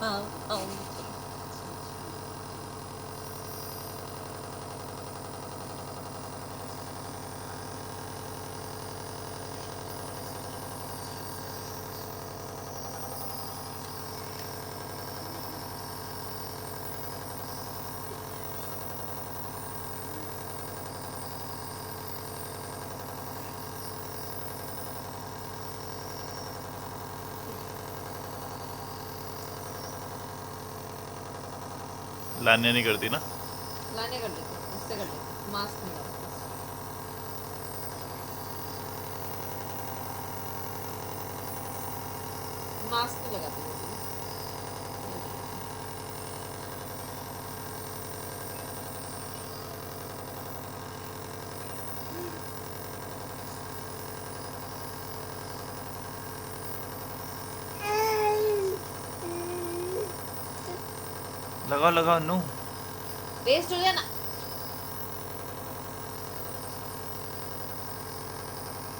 आऊंगी। लाने नहीं करती ना। लाने कर देते, उससे कर देते, मास्क नहीं लगाती। मास्क नहीं लगाती वो भी। ये नहीं लगाती। लगाओ लगाओ नू। वेस्ट हो जाना।